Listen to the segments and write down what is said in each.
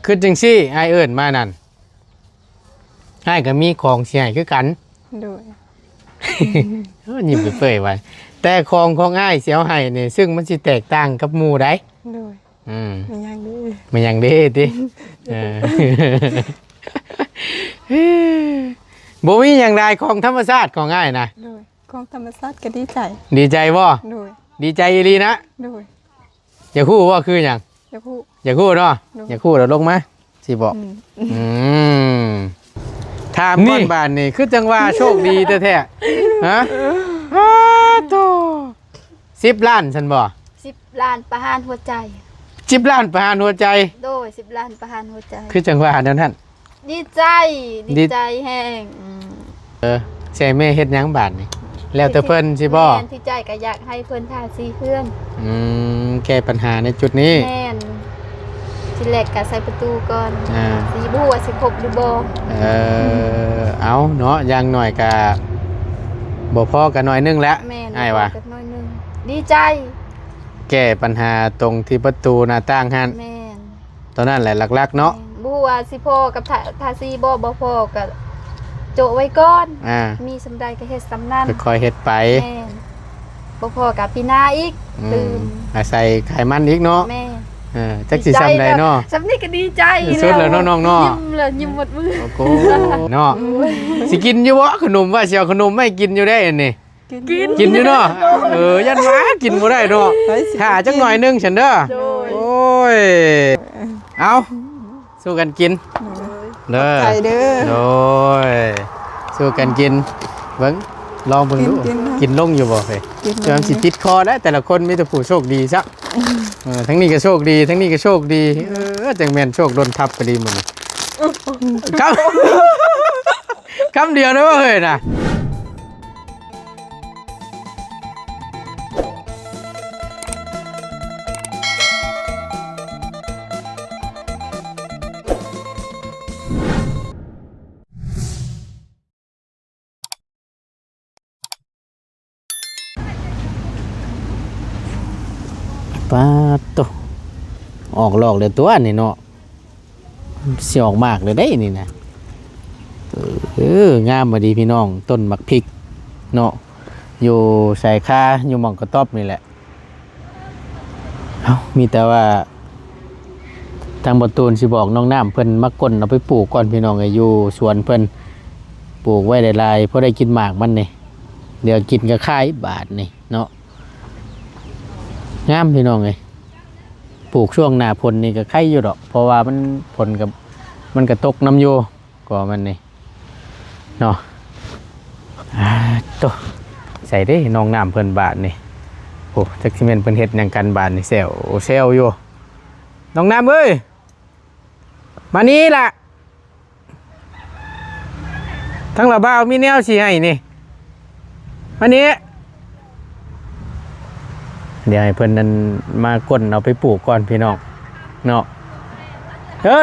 คือจังซี่อ้ายเอิ้นมานั่นอ้ายก็มีของสิให้คือกัน โดย ยิ้มเปื่อยๆไว้แต่ของอ้ายสิเอาให้นี่ซึ่งมันสิแตกต่างกับหมู่ใด โดย มันยังดี มันยังดีติเออ บ่มีหยังใดของธรรมชาติของอ้ายนะ โดยกองธรรมชาติก็ดีใจ ดีใจบ่ โดย ดีใจอีหลีนะ โดย อยากฮู้ว่าคือหยัง จะพูด อยากฮู้เนาะ โดย อยากฮู้เดี๋ยวลงมาสิบอก อืมถามก้อนบานนี่คือจังว่าโชคดีแท้ๆฮะอ้าโต10 ล้านฉันบ่ 10 ล้านประหารหัวใจ 10 ล้านประหารหัวใจ โดย10 ล้านประหารหัวใจ คือจังว่านั่นท่าน ดีใจ ดี ดีใจแห้ง ใช่แม่เฮ็ดหยังบาดนี่แล้วแต่เพิ่นสิบ่ แม่นที่ใจก็อยากให้เพิ่นทาสีเพื่อน แก้ปัญหาในจุดนี้ แม่นทีแรกก็ใส่ประตูก่อน อ่า สีบัวสิครบหรือบ่ เอาเนาะอย่างหน่อยก็บ่พอกันหน่อยนึงแล้ว แม่น อ้ายว่า จักหน้อยหนึงดีใจ แก้ปัญหาตรงที่ประตูหน้าต่างหั่น แม่น ตอนนั้นแหละหลักๆเนาะ แม่นบัวสิพอกับทาสีบ่พอก็โจะไว้ก่อน มีสำใดก็เฮ็ดสำนั้น ค่อยๆเฮ็ดไป แม่นบ่พอกับพี่นาอีกตื่น อาศัยไขมันอีกเนาะ แม่ จักสิซ้ำใดเนาะ สำนี่ก็ดีใจ สุดแล้วเนาะน้องเนาะ ยิ้มเลยยิ้มหมดมือ โอ้โหเนาะสิกินอยู่บ่ขนมว่าสิเอาขนมไม่กินอยู่ได้อันนี้กินอยู่เนาะยันว่ากินบ่ได้เนาะถ้าจักหน่อยนึงฉันเด้อโอ้ยเอาสู้กันกินเด้อ ใจเด้อ โดยสู้กันกินเบิ่งลองเบิ่งดู กินนะ กินลงอยู่บ่เฮ้ย กิน จนสิติดคอแล้วแต่ละคนมีแต่ผู้โชคดีซะทั้งนี้ก็โชคดีทั้งนี้ก็โชคดีจังแม่นโชคโดนทับก็ดีหมดนี่ครับคำเดียวนะว่าเฮ้ยน่ะป้าโตออกหลอกเลยตัวนี่เนาะสิออกมากเลยได้นี่นะงามมาดีพี่น้องต้นมักพริกเนาะอยู่ใส่คาอยู่หม่องกระต๊อบนี่แหละมีแต่ว่าทางประตูนสิบอกน้องน้ำเพิ่นมักก้นเอาไปปลูกก่อนพี่น้องอยู่สวนเพิ่นปลูกไว้ได้ลายเพราะได้กินหมากมันนี่เดี๋ยวกินก็ค่ายบาทนี่เนาะงามพี่น้องเลยปลูกช่วงหน้าฝนนี่ก็ไข่อยู่ดอกเพราะว่ามันฝนกับมันก็ตกน้ำอยู่ก็มันนี่เนาะตัวใส่ได้น้องน้ำเพิ่นบาทนี่โอ้จักสิเมนเพิ่นเฮ็ดหยังกันบาทนี่เซลอยู่น้องน้ำเอ้ยมานี่ล่ะทั้งละบ่าวมีแนวสิให้นี่มานี่เดี๋ยวให้เพิ่นนั้นมาก้นเอาไปปลูกก่อนพี่น้องเนาะ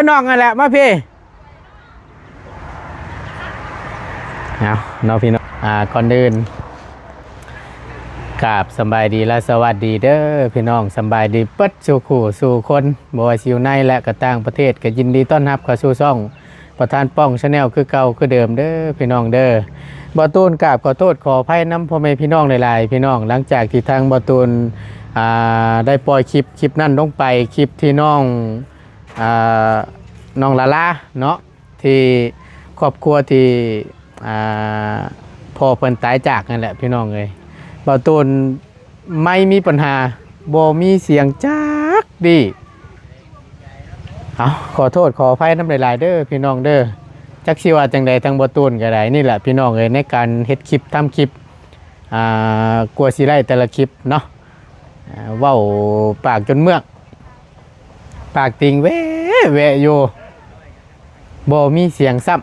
น้องนั่นแหละมาพี่เอาเนาะพี่น้องก่อนเดินกราบสบายดีและสวัสดีเด้อพี่น้องสบายดีเปิดสู่ขู่สู่คนบ่ว่าสิอยู่ในและก็ต่างประเทศก็ยินดีต้อนรับเข้าสู่ช่องประธานป้องชาแนลคือเก่าคือเดิมเด้อพี่น้องเด้อบ่ตูนกราบขอโทษขออภัยน้ำพ่อแม่พี่น้องหลายๆพี่น้องหลังจากที่ทางบ่ตูนได้ปล่อยคลิปนั่นลงไปคลิปที่น้องลาลาเนาะที่ครอบครัวที่พ่อเพิ่นตายจากนั่นแหละพี่น้องเอ้ยบ่ตูนไม่มีปัญหาบ่มีเสียงจักดีขอโทษขออภัยน้ำหลายๆเด้อพี่น้องเด้อจักสิว่าจังใดทางบ่ตูนก็ได้นี่แหละพี่น้องเอ้ยในการเฮ็ดคลิปทำคลิปกลัวสิได้แต่ละคลิปเนาะเว้าปากจนเมือกปากติงแวะอยู่บ่มีเสียงซ้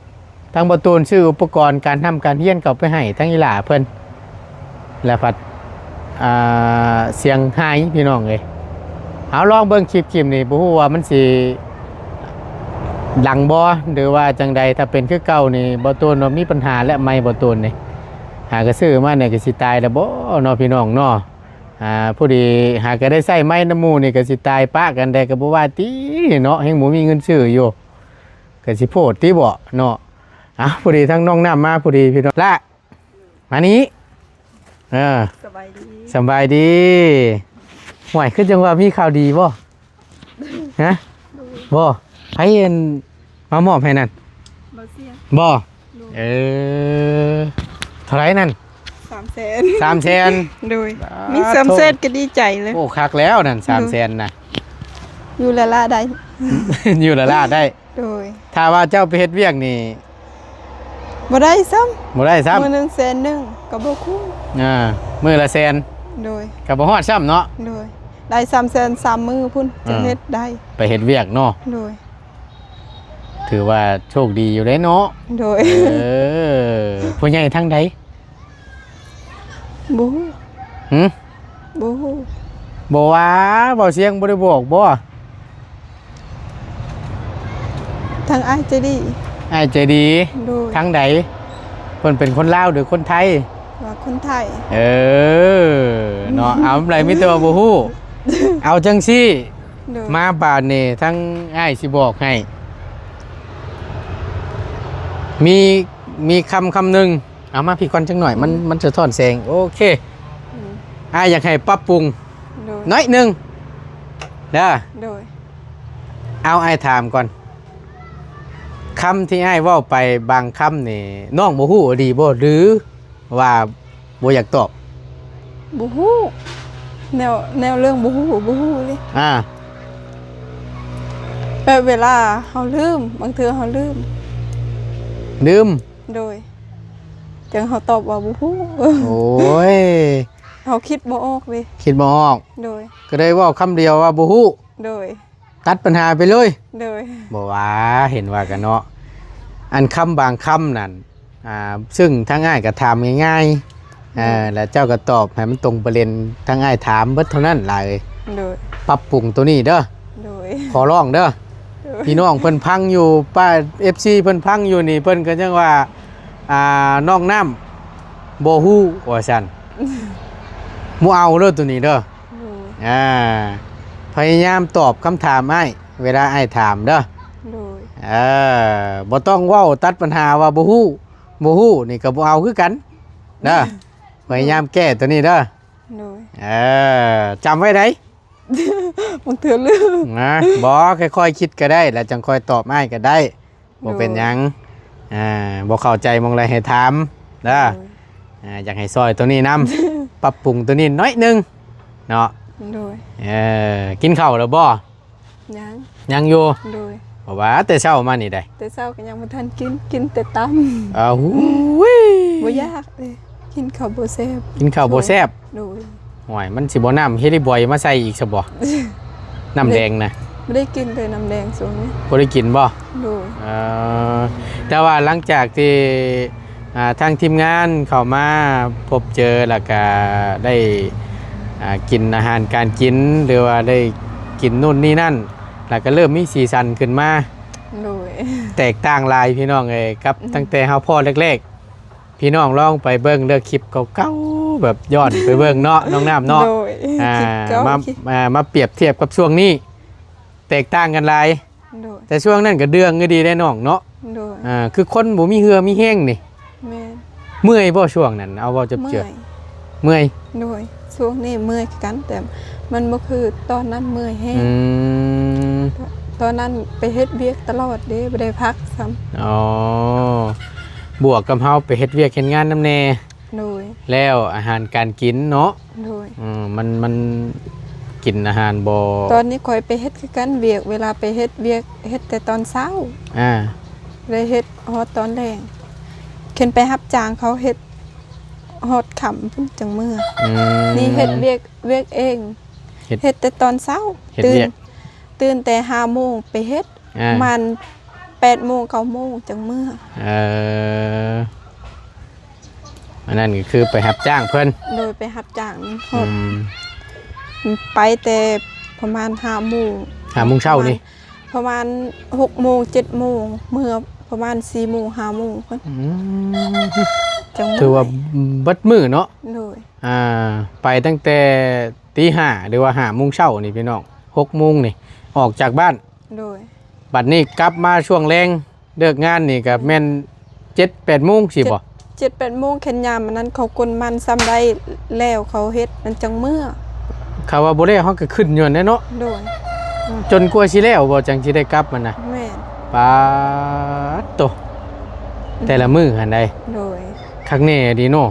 ำทางบ่ตูนซื้ออุปกรณ์การทำการเรียนเข้าไปให้ทั้งอีหล่าเพิ่นแล้วพัดเสียงหายพี่น้องเอ้ยเอาลองเบิ่งคลิปนี่บ่ฮู้ว่ามันสิดังบ่หรือว่าจังใดถ้าเป็นคือเก่านี่บ่ตูนว่ามีปัญหาและไม่บ่ตูนนี่หากระซื้อมาเนี่ยก็สิตายแล้วบ่เนาะพี่น้องเนาะ ผู้ดีหากก็ได้ใส่ไม้น้ำมูนี่ก็สิตายปะกันได้ก็บ่ว่าติเนาะแฮงบ่มีเงินซื้ออยู่ก็สิโพดติบ่เนาะผู้ดีทั้งน้องน้ำมาผู้ดีพี่น้องละมานี้สบายดี สบายดีห่วยคือจังว่ามีข่าวดีบ่ฮะบ่ไผเอ็นมามอบให้นั่น บ่เสีย บ่เท่าไหร่นั่น 300,000 300,000 โดยมี300,000ก็ดีใจเลย โอ้คักแล้วนั่น300,000น่ะ อยู่ละละได้ อยู่ละลาดได้ โดย ถ้าว่าเจ้าไปเฮ็ดเวียกนี่ บ่ได้ซ้ำ บ่ได้ซ้ำ มื้อนึง100,000ก็บ่คุ้ม มื้อละแสน โดย ก็บ่ฮอดซ้ำเนาะ โดยได้300,000 3มื้อพุ่นจะเฮ็ดได้ ไปเฮ็ดเวียกเนาะ โดย ถือว่าโชคดีอยู่เด้เนาะ โดย ผู้ใหญ่ทั้งใด บ่ หึ บ่ บ่ว่าบ่เสียงบ่ได้บอกบ่ ทางอ้ายใจดี อ้ายใจดี โดย ทั้งใดเพิ่นเป็นคนลาวหรือคนไทย ว่าคนไทย เนาะเอาไรมีแต่ว่าบ่ฮู้เอาจังซี่ โดย มาบาดนี่ทั้งอ้ายสิบอกให้ มีคำหนึ่งเอามาพี่ก่อนจังหน่อยมันจะถอนแสงโอเคอ้ายอยากให้ปรับปรุง โดย น้อยหนึ่งเด้อ โดย เอาอ้ายถามก่อนคำที่อ้ายเว้าไปบางคำนี่น้องบ่ฮู้ดีบ่หรือว่าบ่อยากตอบ บ่ฮู้แนวเรื่องบ่ฮู้เลย เวลาเฮาลืมบางเทื่อเฮาลืม ลืม โดยจังเฮาตอบว่าบ่ฮู้ โอ้ย เฮาคิดบ่ออกเลย คิดบ่ออก โดย ก็ได้เว่าคำเดียวว่าบ่ฮู้ โดย ตัดปัญหาไปเลย โดย บ่ว่าเห็นว่ากันเนาะอันคำบางคำนั่นซึ่งทั้งง่ายก็ถามง่ายๆแล้วเจ้าก็ตอบให้มันตรงประเด็นทั้งง่ายถามเบิดเท่านั้นล่ะเอ้ย โดย ปรับปรุงตัวนี้เด้อ โดย ขอร้องเด้อ โดย พี่น้องเพิ่นพังอยู่ป้า FC เพิ่นพังอยู่นี่เพิ่นก็จังว่าน้องน้ำบ่ฮู้ว่าซั่นบ่เอาเด้อตัวนี้เด้อ โดย พยายามตอบคำถามให้เวลาไอ้ถามเด้อ โดย บ่ต้องเว้าตัดปัญหาว่าบ่ฮู้นี่ก็บ่เอาคือกันเด้อ พยายามแก้ตัวนี้เด้อ โดย จำไว้ได้ บางเทื่อลืม นะบ่ค่อยๆคิดก็ได้แล้วจังค่อยตอบให้ก็ได้บ่เป็นหยังบ่เข้าใจมองไรให้ถามเด้ออยากให้ซอยตัวนี้นำ ปรับปรุงตัวนี้น้อยหนึงเนาะ โดย กินข้าวแล้วบ่ ยังอยู่ โดย เพราะว่าแต่เช้ามานี่ได้ แต่เช้าก็ยังบ่ทันกินแต่ตำ อ้าวหูย บ่ยากเลยกินข้าวบ่แซ่บ กินข้าวบ่แซ่บ โดย ห่วยมันสิบ่น้ำเฮลิบอยมาใส่อีกซะบ่ น้ำแดงนะ ไม่ได้กินเลยน้ำแดงส่วนนี้ บ่ได้กินบ่ โดย แต่ว่าหลังจากที่ทางทีมงานเข้ามาพบเจอแล้วก็ได้กินอาหารการกินหรือว่าได้กินนู่นนี่นั่นแล้วก็เริ่มมีสีสันขึ้นมา โดย แตกต่างหลายพี่น้องเอ้ยกับตั้งแต่เฮาพ่อแรกๆพี่น้องลองไปเบิ่งเลือกคลิปเก่าๆแบบย้อนไปเบิ่งเนาะน้องน้ำเนาะ โดยคิดเก่าคิด มาเปรียบเทียบกับช่วงนี้แตกต่างกันหลาย โดย แต่ช่วงนั้นก็เดืองก็ดีได้น้องเนาะ โดย คือคนบ่มีเหือมีแห้งนี่ แม่ เมื่อยบ่ช่วงนั้นเอาบ่จับเจือเมื่อย โดยช่วงนี้เมื่อยกันแต่มันบ่คือตอนนั้นเมื่อยแห้งตอนนั้นไปเฮ็ดเวียกตลอดเด้บ่ได้พักซ้ำ อ๋อ บวกกับเฮาไปเฮ็ดเวียกเฮ็ดงานนำแน่ โดย แล้วอาหารการกินเนาะ โดย มันกินอาหารบ่ ตอนนี้คอยไปเฮ็ดคือกันเวียกเวลาไปเฮ็ดเวียกเฮ็ดแต่ตอนเช้า อ่า เลยเฮ็ดฮอดตอนแลงเข็นไปรับจ้างเขาเฮ็ดฮอดค่ำพุ่นจังมื้อนี่เฮ็ดเวียกเองเฮ็ดแต่ตอนเช้าตื่นแต่5:00 นไปเฮ็ดประมาณ8:00 น 9:00 นจังมื้ออันนั้นก็คือไปรับจ้างเพิ่นโดยไปรับจ้างฮอดไปแต่ประมาณ5:00 น 5:00 นเช้านี่ประมาณ6:00 น 7:00 นมื้อประมาณ4:00 น 5:00 นเพิ่นจังมื้อถือว่าเบิดมื้อเนาะโดย ไปตั้งแต่ตี 5หรือว่า5 โมงเช้านี่พี่น้อง6 โมงนี่ออกจากบ้านโดยบัดนี้กลับมาช่วงแรงเลิกงานนี่ก็แม่น 7-8 โมงสิบ่ 7-8 โมงแค่ยามอันนั้นเขากลมันซ้ำได้แล้วเขาเฮ็ดมันจังเมื่อเขาว่าบ่ได้เฮาก็ขึ้นย้อนแน่เนาะโดยจนกว่าสิแล้วบ่จังสิได้กลับมันน่ะแม่นปาดโตแต่ละมื้อหั่นใดโดยคักแน่ดีเนาะ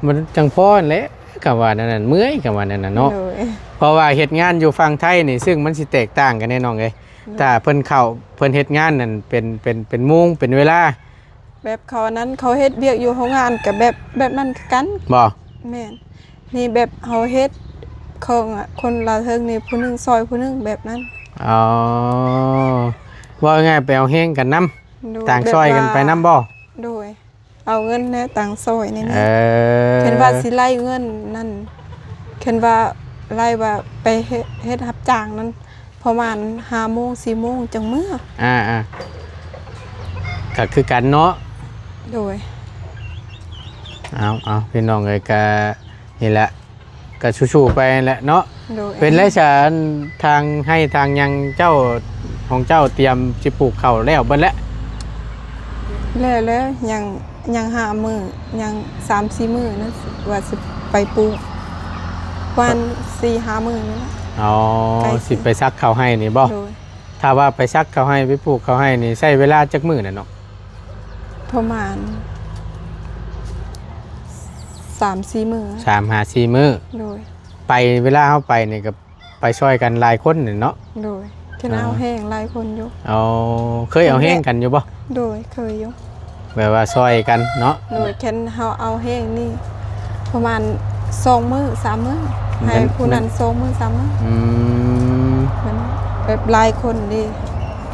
มันจังพอนั่นแหละก็ว่านั่นน่ะเมื่อยก็ว่านั่นน่ะเนาะเพราะว่าเฮ็ดงานอยู่ฝั่งไทยนี่ซึ่งมันสิแตกต่างกันแน่น้องเอ้ยแต่เพิ่นเฮ็ดงานนั่นเป็นโมงเป็นเวลาแบบเขานั้นเขาเฮ็ดเวียกอยู่โรงงานกับแบบนั้นกันบ่แม่นนี่แบบเฮาเฮ็ดของคนละเทิงนี่ผู้นึงซอยผู้นึงแบบนั้นอ๋อว่าง่ายไปเอาแห้งกันนำต่างซอยกันไปนำบ่โดยเอาเงินแน่ต่างซอยนี่นะเห็นว่าสิไล่เงินนั่นเห็นว่าไล่ว่าไปเฮ็ดรับจ้างนั้นประมาณ5 โมง 4 โมงจังมื้อก็คือกันเนาะโดยเอาพี่น้องเอ้ยก็นี่แหละก็สู้ๆไปแหละเนาะเป็นไรซะทางให้ทางยังเจ้าของเจ้าเตรียมสิปลูกข้าวแล้วเบิดแล้วยัง5 มื้อยัง 3-4 มื้อนั้นว่าสิไปปลูกวัน 4-5 มื้อนั่นแหละอ๋อสิไปซักข้าวให้นี่บ่ถ้าว่าไปซักข้าวให้ไปปลูกข้าวให้นี่ใช้เวลาจักมื้อน่ะเนาะประมาณ 3-4 มื้อ3-4 มื้อโดยไปเวลาเฮาไปนี่ก็ไปช่วยกันหลายคนนี่เนาะโดยแค่เอาแห้งหลายคนอยู่อ๋อเคยเอาแห้งกันอยู่บ่โดยเคยอยู่แบบว่าช่วยกันเนาะโดยแค่เฮาเอาแห้งนี่ประมาณ2 มื้อ 3 มื้อให้ผู้นั้น2 มื้อ 3 มื้อมันแบบหลายคนดิ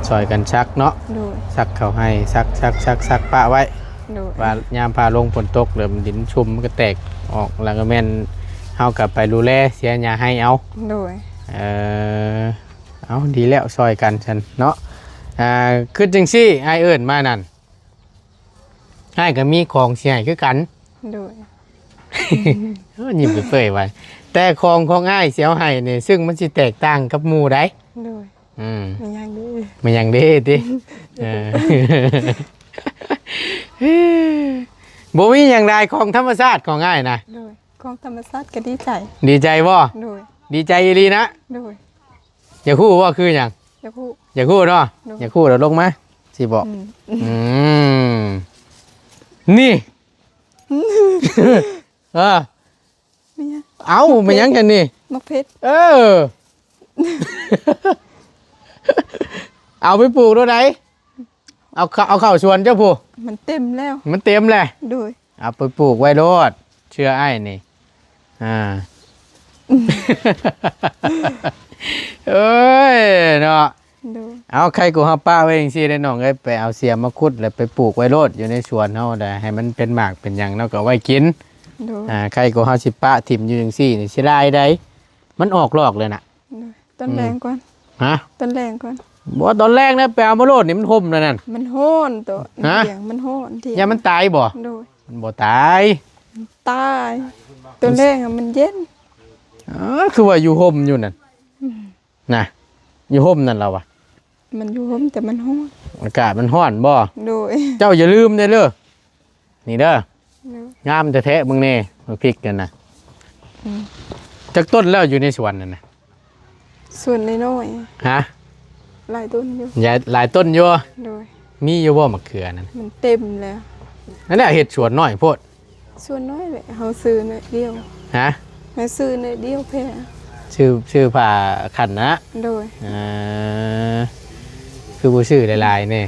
ช่วยกันซักเนาะโดยซักข้าวให้ซักปะไว้ว่ายามพาลงฝนตกเริ่มดินชุ่มก็แตกออกแล้วก็แม่นเฮากลับไปดูแลเสียหญ้าให้เอาโดยเอาดีแล้วซอยกันฉันเนาะคือจังซี่อ้ายเอิ้นมานั่นอ้ายก็มีของสิให้คือกันโดยยิ้มเปื่อยๆไว้แต่ของอ้ายสิเอาให้นี่ซึ่งมันสิแตกต่างกับหมู่ใดโดยมันยังดีติบ่มีหยังใดของธรรมชาติของอ้ายนะโดยของธรรมชาติก็ดีใจบ่โดยดีใจอีหลีนะโดยอยากฮู้ว่าคือหยังอยากฮู้เนาะอยากฮู้เดี๋ยวลงมาสิบอกนี่เอามันยังกันนี่มักเพชรเอาไปปลูกด้วยไหนเอาเข้าสวนเจ้าผู้มันเต็มแล้วโดยเอาไปปลูกไว้โลดเชื่อไอ้นี่เอ้ยเนาะเอาใครกูหาป้าไว้อย่างซี่ได้น้องเอ้ยไปเอาเสียมมาขุดแล้วไปปลูกไว้โลดอยู่ในสวนเฮาได้ให้มันเป็นหมากเป็นหยังเนาะก็ไว้กินใครกูเฮาสิป้าถิ่มอยู่จังซี่นี่สิได้ได้มันออกลอกเลยน่ะต้นแรงก่อนต้นแรงก่อนบ่ตอนแรกนะไปเอามาโลดนี่มันห่มแล้วนั่นมันโหนตัวเสียงมันโหนที่อย่ามันตายบ่มันบ่ตายต้นแรงมันเย็นคือว่าอยู่ห่มอยู่นั่นน่ะอยู่ห่มนั่นเราอ่ะมันอยู่ห่มแต่มันร้อนอากาศมันร้อนบ่โดยเจ้าอย่าลืมเด้อเด้อนี่เด้องามแท้ๆมึงนี่มาพริกกันนะจักต้นแล้วอยู่ในสวนนั่นน่ะส่วนน้อยหลายต้นอยู่หลายต้นอยู่โดยมีอยู่บ่มะเขือนั่นมันเต็มแล้วนั่นแหละเห็ดสวนน้อยโพดสวนน้อยเลยเฮาซื้อหน่อยเดียวให้ซื้อหน่อยเดียวแพ้ชื่อผ่าขันนะโดยคือบ่ซื้อหลายๆนี่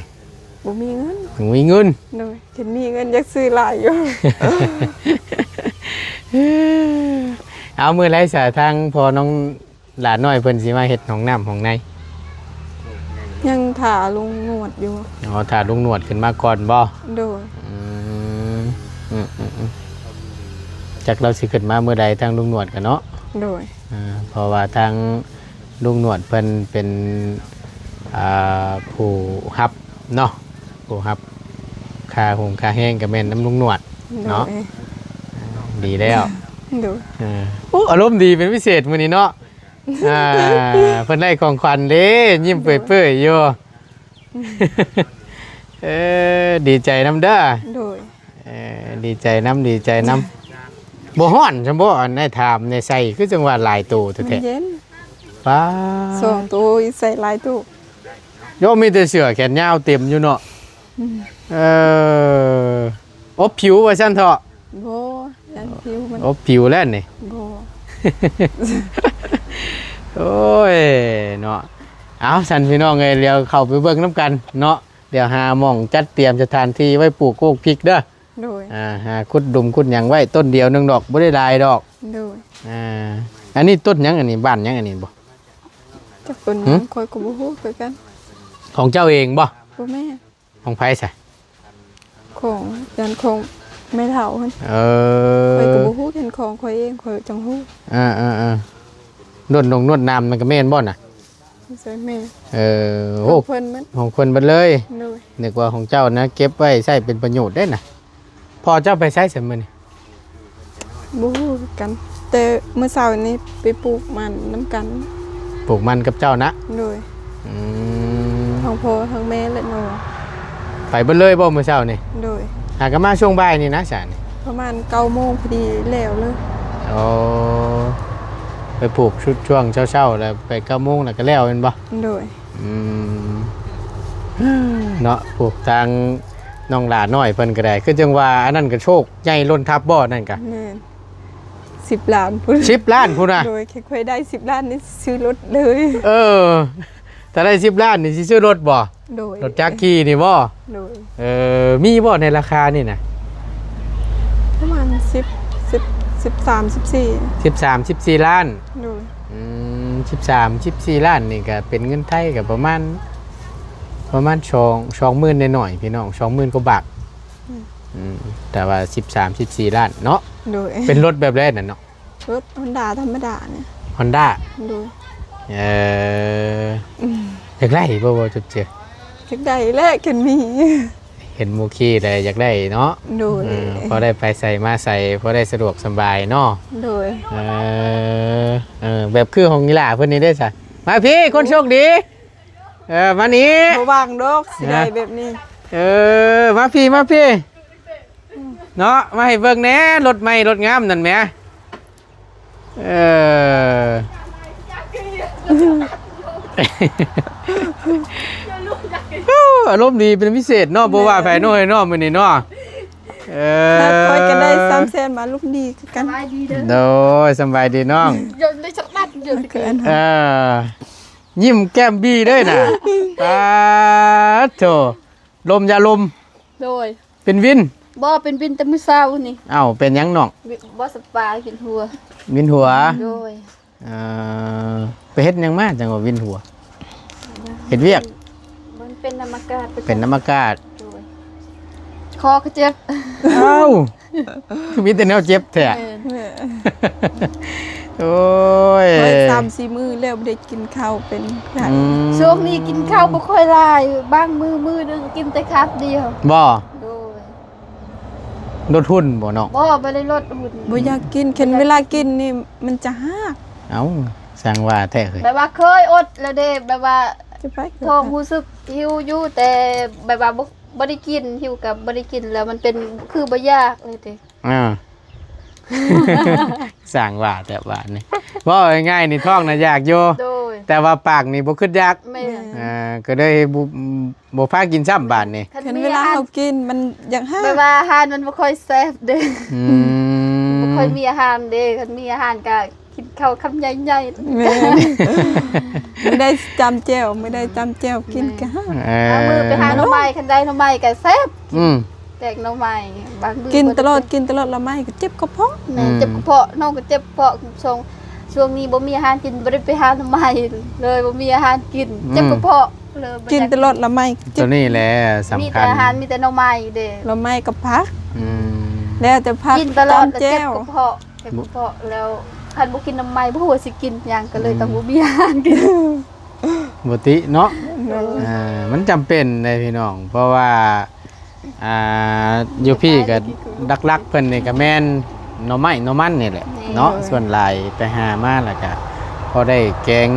บ่มีเงินโดยเห็นมีเงินอยากซื้อหลายอยู่เอามื้อไรซะทางพอน้องหลานน้อยเพิ่นสิมาเฮ็ดห้องน้ำห้องในยังถ่าลุงหนวดอยู่ถ่าลุงหนวดขึ้นมาก่อนบ่โดยจากเราสิขึ้นมาเมื่อใดทางลุงหนวดกันเนาะโดยเพราะว่าทางลุงหนวดเพิ่นเป็นผู้ฮับเนาะผู้ฮับค่าหงค่าแห้งกับแม่นน้ำลุงหนวดเนาะดีแล้ว ดู โอ้อารมณ์ดีเป็นพิเศษมื้อนี้เนาะเพิ่นได้ของขวัญเด้ยิ้มเปื่อยๆอยู่ ดีใจนำเด้อ โดย ดีใจนำดีใจนำบ่ฮ้อนจังบ่อันได้ถามในใส่คือจังว่าหลายตู้ มัน แท้ เย็น ๆป้า สองตัวใส่หลายตู้ โยมมีแต่เสื้อแขนยาวเต็มอยู่เนาะอบผิวว่าซั่นเถาะ โบยันผิวมัน อบผิวแล้วนี่ โบ โอ้ยเนาะเอาสันพี่น้องเอ้ยเดี๋ยวเข้าไปเบิ่งน้ำกันเนาะเดี๋ยวหาหม่องจัดเตรียมสถานที่ไว้ปลูกโกกพริกเด้อ โดย หาขุดดุมขุดหยังไว้ต้นเดียวหนึงดอกบ่ได้หลายดอก โดย อันนี้ต้นหยังอันนี้บ้านหยังอันนี้บ่ จะเป็นหยังคอยกับบุฮูคือกัน ของเจ้าเองบ่ บ่แม่ ของไผซะ ของยันของไม่เท่าหั่น คอยกับบุฮูเห็นของคอยเองคอยจังฮู้ นวดนวดน้ำมันก็แม่นบ่น่ะ ใส่แม่ โอ้ เพิ่นมัน ของคนเบิดเลย โดย นึกว่าของเจ้านะเก็บไว้ใช้เป็นประโยชน์ได้น่ะพอเจ้าไปใช้เสร็จมื้อนี้ บุฮูคือกัน แต่เมื่อเช้านี้ไปปลูกมันน้ำกัน ปลูกมันกับเจ้านะ โดย อืม ทั้งพ่อทั้งแม่และน้อง ไปเบิดเลยบ่มื้อเช้านี่ โดย หากนมาช่วงบ่ายนี่นะสานี่ ประมาณ9 โมงพอดีแล้วเลย โอ้ไปปลูกชุดช่วงเช้าๆแล้วไป9 โมงแล้วก็แล้วแม่นบ่ โดย อืมเนาะปลูกทางน้องหลาน้อยเพิ่นก็ได้คือจังว่าอันนั้นก็โชคใหญ่ล้นทับบ่นั่นก็ แม่น10 ล้านพุ่น 10 ล้านพุ่นน่ะ โดยแค่ค่อยได้10 ล้านนี่ซื้อรถเลย ถ้าได้10 ล้านนี่สิซื้อรถบ่ โดย รถจักรขี่นี่บ่ โดย มีบ่ในราคานี่น่ะ ประมาณ13 14 13 14 ล้าน โดย 13 14 ล้านนี่ก็เป็นเงินไทยก็ประมาณ20,000หน่อยๆพี่น้อง 20,000 กว่าบาทแต่ว่า13 14 ล้านเนาะ โดย เป็นรถแบบแรกน่ะเนาะ รถ Honda ธรรมดาเนี่ย Honda โดย อยากได้บ่จุดเจือ จักได้แลกกันมี เห็นหมูขี่เลยอยากได้เนาะ โดย พอได้ไปใส่มาใส่พอได้สะดวกสบายเนาะ โดย แบบคือของกีฬาเพื่อนนี้ได้จ้ะมาพี่คนโชคดีมานี้ บ่วางดอกสิได้แบบนี้ มาพี่เนาะมาให้เบิ่งแหน่รถใหม่รถงามนั่นแหมอารมณ์ดีเป็นพิเศษเนาะบ่ว่าไผโน่ให้เนาะมื้อนี้เนาะถ้าคอยกันได้300,000มาลูกดีคือกัน สบายดีเด้อ โดยสบายดีน้อง อย่าได้สักนัดเดี๋ยว เกิน ยิ้มแก้มบี้ด้วยนะปาดโถลมยาลม โดย เป็นวิน บ่เป็นบินแต่มื้อเช้านี่ เอ้าเป็นหยังน้อง บ่สปากินหัว วินหัว โดย ไปเฮ็ดหยังมาจังว่าวินหัวเฮ็ดเวียก มันเป็นน้ำอากาศ เป็นน้ำอากาศ โดยคอก็เจ็บ เอ้าคือมีแต่แนวเจ็บแท้ โอ้ย คอย3-4 มื้อแล้วบ่ได้กินข้าวเป็นไง ช่วงนี้กินข้าวบ่ค่อยหลายบางมื้อนึงกินแต่คาบเดียว บ่ โดย ลดหุ้นบ่น้อง บ่ได้ลดหุ่น บ่อยากกินเข็นเวลากินนี่มันจะหาก เอ้าสั่งว่าแท้เฮ้ย แบบว่าเคยอดแล้วเด้แบบว่า จะไป ท้องรู้สึกหิวอยู่แต่แบบว่าบ่ได้กินหิวกับบ่ได้กินแล้วมันเป็นคือบ่ยากเลยเด้ สั่งว่าแต่ว่านี่ว่าง่ายๆนี่ท้องน่ะอยากอยู่ โดย แต่ว่าปากนี่บ่คิดอยาก แม่ ก็ได้บ่พากินซ้ำบาดนี่ เข็นเวลาเรากินมันอยากหา แบบว่าอาหารมันบ่ค่อยแซ่บเด้ ม บ่ค่อยมีอาหารเด้คันมีอาหารก็กินข้าวคำใหญ่ แม่ไม่ได้จำแจ่วไม่ได้จำแจ่วกินก็หา ๆเอามือไปหาหน่อไม้คันได้หน่อไม้ก็แซ่บ อืม แตกหน่อไม้บางมื้อ กินตลอดละไม่ก็เจ็บกระเพาะ แม่เจ็บกระเพาะน้องก็เจ็บกระเพาะช่วงนี้บ่มีอาหารกินบ่ได้ไปหาหน่อไม้เลยบ่มีอาหารกินเจ็บกระเพาะเลยบ่ กิน อยา ตลอดละไม่เจ็ ตั บ วนี้แหละสำ มี คั แต่ ญ อาหารมีแต่หน่อไม้เด้ ละไม่กับพัก อืม แล้วแต่พัก กินตลอดก็ จำแจ่ เจ็บ ว กระเพาะเจ็บกระเพาะแล้วคันบ่กินหน่อไม้บ่ฮู้ว่าสิกินหยังก็เลยต้องบ่มีอาหารกิน บ่ติเนาะมันจำเป็นเลยพี่น้อง เพราะว่าอยู่พี่ก็ดักๆเพิ่นนี่ก็แม่น หน่อไม้หน่อมันนี่แหละเนาะส่วนหลายไปหามาแล้วก็พอได้แกง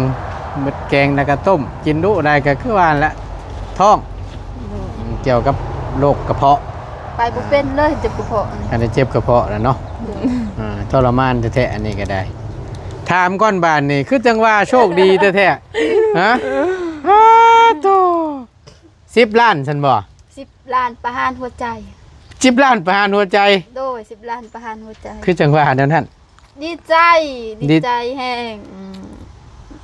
มดแกงแล้วก็ต้มกินดุได้ก็คือว่าละท้องเกี่ยวกับโรคกระเพาะ ไปบ่เป็นเลยเจ็บกระเพาะ การเจ็บกระเพาะแล้วเนาะทรมานแท้ๆอันนี้ก็ได้ถามก้อนบานนี่คือจังว่าโชคดีแท้ๆฮะโต10 ล้านฉันบ่ 10 ล้านประหารหัวใจ 10 ล้านประหารหัวใจ โดย10 ล้านประหารหัวใจ คือจังว่าเดี๋ยวนั้น ดีใจดีใจแห้ง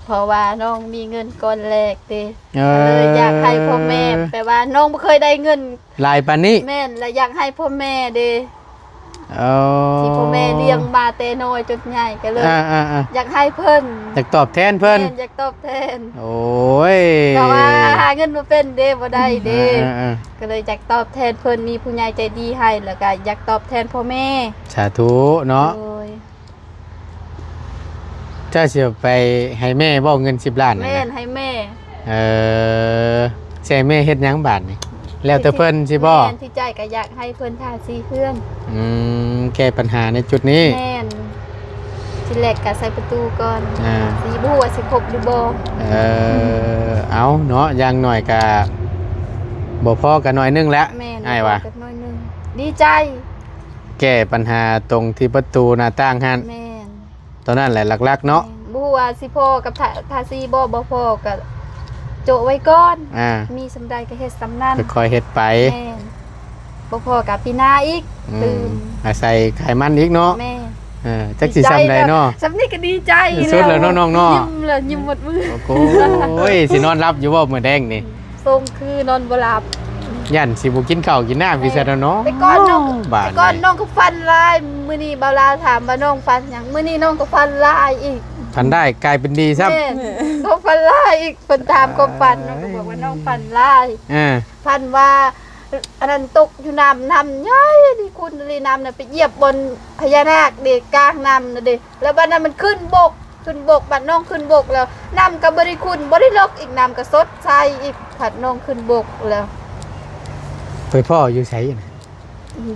เพราะว่าน้องมีเงินก้อนแรกเด้เลยอยากให้พ่อแม่แปลว่าน้องบ่เคยได้เงิน ลายปานนี้ แม่นและอยากให้พ่อแม่เด้ อ๋อ ที่พ่อแม่เลี้ยงมาแต่น้อยจนใหญ่ก็เลย อยากให้เพิ่น อยากตอบแทนเพิ่น แม่นอยากตอบแทน โอ้ย แต่ว่าหาเงินบ่เป็นเด้บ่ได้เด้ อ่า ก็เลยอยากตอบแทนเพิ่นมีผู้ใหญ่ใจดีให้แล้วก็อยากตอบแทนพ่อแม่ สาธุเนาะ โดย เจ้าสิไปให้แม่บ่เงิน10 ล้านนั่น แม่น น่ะ ให้แม่ ใช่แม่เฮ็ดหยังบาดนี่แล้วแต่เพิ่นสิบ่ แม่นที่ใจก็อยากให้เพิ่นทาสีเพื่อน แก้ปัญหาในจุดนี้ แม่นทีแรกก็ใส่ประตูก่อน อ่า สีบ่ฮู้ว่าสิครบหรือบ่ เอาเนาะอย่างหน่อยก็บ่พอกันหน่อยนึงแล้ว แม่น อ้ายว่า กันน้อยหนึงดีใจ แก้ปัญหาตรงที่ประตูหน้าต่างหั่น แม่น ตอนนั้นแหละหลักๆเนาะ แม่บ่ฮู้ว่าสิพอกับทาสีบ่พอก็โจะไว้ก่อน มีสำใดก็เฮ็ดสำนั้น ค่อยๆเฮ็ดไป แม่นบ่พอกับปีหน้าอีกตื่น อาศัยไขมันอีกเนาะ แม่ จักสิซ้ำใดเนาะ สำนี้ก็ดีใจ สุดแล้วเนาะน้องเนาะ ยิ้มเลยยิ้มหมดมือ โอ้ยสินอนรับอยู่บ่มื้อแดงนี่ ทรงคือนอนบ่หลับ ยันสิบ่กินข้าวกินน้ำพี่ซะแล้วเนาะ แต่ก่อนน้อง บาด แต่ก่อนน้องก็ฟันลายมื้อนี้บ่าวลาวถามว่าน้องฟันหยังมื้อนี้น้องก็ฟันลายอีก ทันได้กลายเป็นดีซ้ำ แม่น้องฟันลายอีกเพิ่นถามก็ฟันน้องก็บอกว่าน้องฟันลาย ฟันว่าอันนั้นตกอยู่น้ำย้อยที่คุณลีน้ำน่ะไปเหยียบบนพญานาคเด็กกลางน้ำน่ะเด็กแล้วบัดนั้นมันขึ้นบกบัดน้องขึ้นบกแล้วน้ำก็บ่ได้คุณบ่ได้ลกอีกน้ำก็สดใสอีกผัดน้องขึ้นบกแล้ว ไปพ่ออยู่ไสน่ะ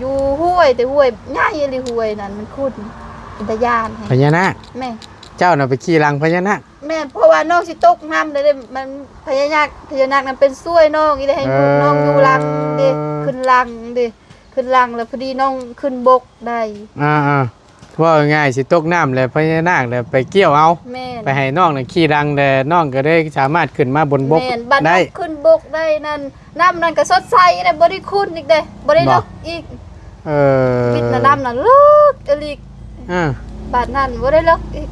อยู่ห้วยแต่ห้วยง่ายเลยห้วยนั่นมันคุณเป็นตะยานให้ พญานาค แม่ เจ้าน่ะไปขี่รังพญานาค แม่เพราะว่าน้องสิตกน้ำเลยเด้มันพญานาคนั้นเป็นซ้วยน้องอีได้ให้น้องอยู่ลังเด้ขึ้นลังเด้ขึ้นลังแล้วพอดีน้องขึ้นบกได้ ว่าง่ายสิตกน้ำแล้วพญานาคแล้วไปเกี่ยวเอา แม่น ไปให้น้องน่ะขี่รังแต่น้องก็ได้สามารถขึ้นมาบนบก แม่นบัดน้ ได้ องขึ้นบกได้นั่นน้ำนั่นก็สดใสได้บ่ได้ขุ่นอีกเด้บ่ได้ลกอีกปิดน้ำนั่นลึกอีก อ่า บาดนั้นบ่ได้ลกอีก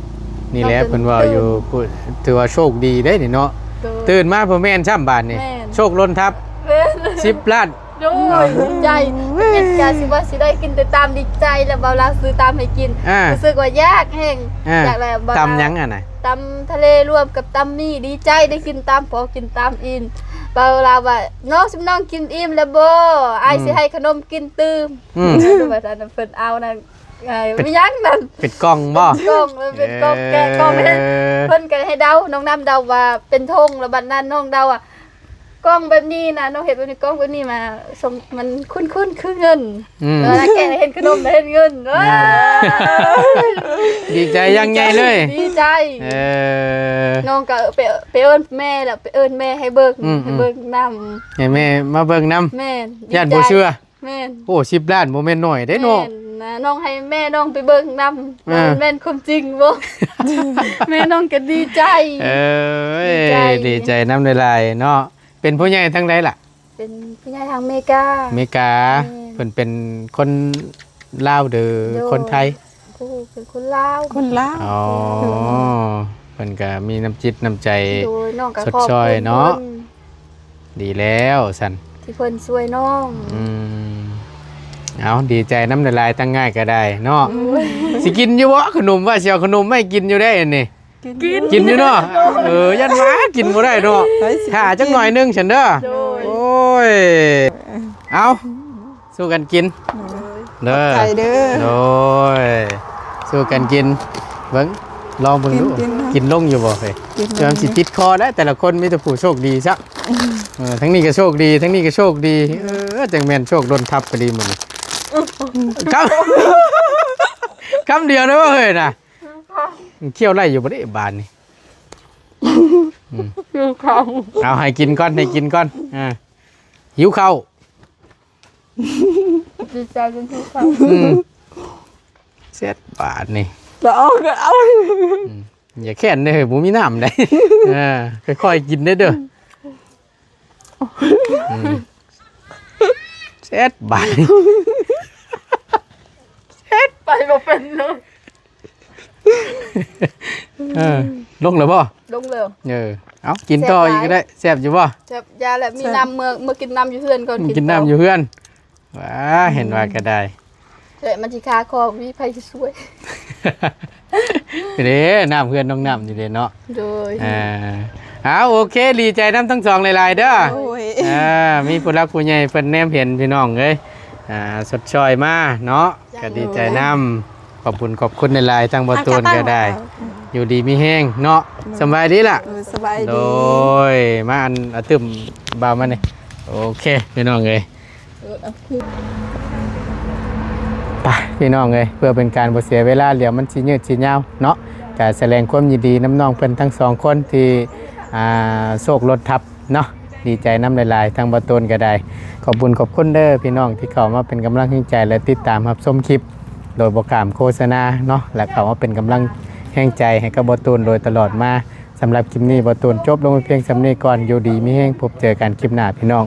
นี่แหละเพิ่นว่าอยู่พูดถือว่าโชคดีได้นี่เนาะตื่นมาเพิ่นแม่นช่ำบาทนี่โชคล้นทับ แม่น 10 ล้าน โดยดีใจเป็นกาสิว่าสิได้กินแต่ตามดีใจแล้วบ่าวลาวซื้อตามให้กินรู้สึกว่ายากแฮงอยากแล้วบ่าวลาว ตำหยังอ่ะน่ะ ตำทะเลรวมกับตำนี่ดีใจได้กินตามพอกินตามอินบ่าวลาวว่าน้องสิน้องกินอิ่มแล้วบ่อ้ายสิให้ขนมกินตื่มว่าซั่นเพิ่นเอานั่นไม่ยั้งนั่น เป็ดกล้องบ่ กล้องเลยเป็นกล้องแกะกล้องเพิ่นก็ให้เดาน้องน้ำเดาว่าเป็นธงแล้วบัดนั้นน้องเดาอ่ะกล้องแบบนี้นะน้องเห็นแบบนี้กล้องแบบนี้มาส่งมันคุ้นๆคือเงินแล้วแกเห็นขนมเห็นเงิน ดีใจยังไงเลย ดีใจน้องก็ไปเอิ้นแม่แล้วไปเอิ้นแม่ให้เบิ่งนำให้แม่มาเบิ่งนำ แม่น ญาติบ่เชื่อ แม่น โอ้10 ล้านบ่แม่นน้อยเด้เนาะ นะน้องให้แม่น้องไปเบิ่งนำแม่นความจริงบ่แม่น้องก็ดีใจ ดีใจน้ำลายเนาะเป็นผู้ใหญ่ทั้งใดล่ะ เป็นผู้ใหญ่ทางอเมริกา อเมริกาเพิ่นเป็นคนลาวหรือคนไทย ผู้เป็นคนลาว คนลาว อ๋อเพิ่นก็มีน้ำจิตน้ำใจ โดยน้องก็ สด ขอบ ช่อย คุณ เนาะ พิ่ ดีแล้วสัน ที่เพิ่นช่วยน้อง เอาดีใจน้ำลายตั้งง่ายก็ได้เนาะสิกินอยู่วะขนมว่าสิเอาขนมไม่กินอยู่ได้อันนี่กินอยู่เนาะยันหมากินบ่ได้เนาะถ้าจักหน่อยนึงฉันเด้อ โดย โอ้ยเอาสู้กันกินเด้อ ใจเด้อ โดยสู้กันกินเบิ่งลองเบิ่งดู กินนะ กินลงอยู่บ่เฮ้ย กิน จนสิติดคอแล้วแต่ละคนมีแต่ผู้โชคดีซะทั้งนี้ก็โชคดีทั้งนี้ก็โชคดีจังแม่นโชคโดนทับก็ดีหมดนี่ครับ คำเดียวนะว่าเฮ้ยน่ะเคี่ยวไล่อยู่บ่ได้บานนี่ หิวข้าว เอาให้กินก่อนให้กินก่อนหิวข้าว ดีใจจนหิวข้าว เสียดบาทนี่ แล้วเอาก็เอา อย่าแค่นเด้อบ่มีน้ำได้ ค่อยๆกินได้อเด้อเสียดบาทนี่ ไปบ่เป็นเลย ลงแล้วบ่ ลงเร็ว เอากินต่ออีกก็ได้แซ่บอยู่บ่ จับยาแล้วมีน้ำเมื่อกินน้ำอยู่เพื่อนก่อน กินน้ำอยู่เพื่อนว้าเห็นว่าก็ได้ เดี๋ยวมันสิคาคอวิไผสิช่วย เด้น้ำเพื่อนน้องน้ำอยู่เด้เนาะ โดย เอาโอเคดีใจน้ำทั้งสองหลายๆเด้อ โอ้ย มีผู้รักผู้ใหญ่เพิ่นแนมเห็นพี่น้องเอ้ยสดช่อยมาเนาะก็ดีใจน้ำขอบคุณหลายๆทางบ่ตูนก็ได้ อยู่ดีมีแห้งเนาะสบายดีล่ะ สบาย โด ดี ยมาอันอาตึมบ่าวมานี่โอเคพี่น้องเอ้ยไปพี่น้องเอ้ยเพื่อเป็นการบ่เสียเวลาเดี๋ยวมันสิยืดสิยาวเนาะก็แสดงความยินดีน้ำน้องเพิ่นทั้งสองคนที่โชครถทับเนาะดีใจน้ำหลายๆทางบ่ตูนก็ได้ขอบคุณเด้อพี่น้องที่เข้ามาเป็นกำลังใจและติดตามรับชมคลิปโดยบ่กามโฆษณาเนาะและเข้ามาเป็นกำลังแห่งใจให้กับบ่ตูนโดยตลอดมาสำหรับคลิปนี้บ่ตูนจบลงเพียงสำนี้ก่อนอยู่ดีมีแห้งพบเจอกันคลิปหน้าพี่น้อง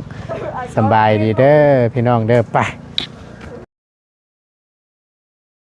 สบายดีเด้อพี่น้องเด้อไป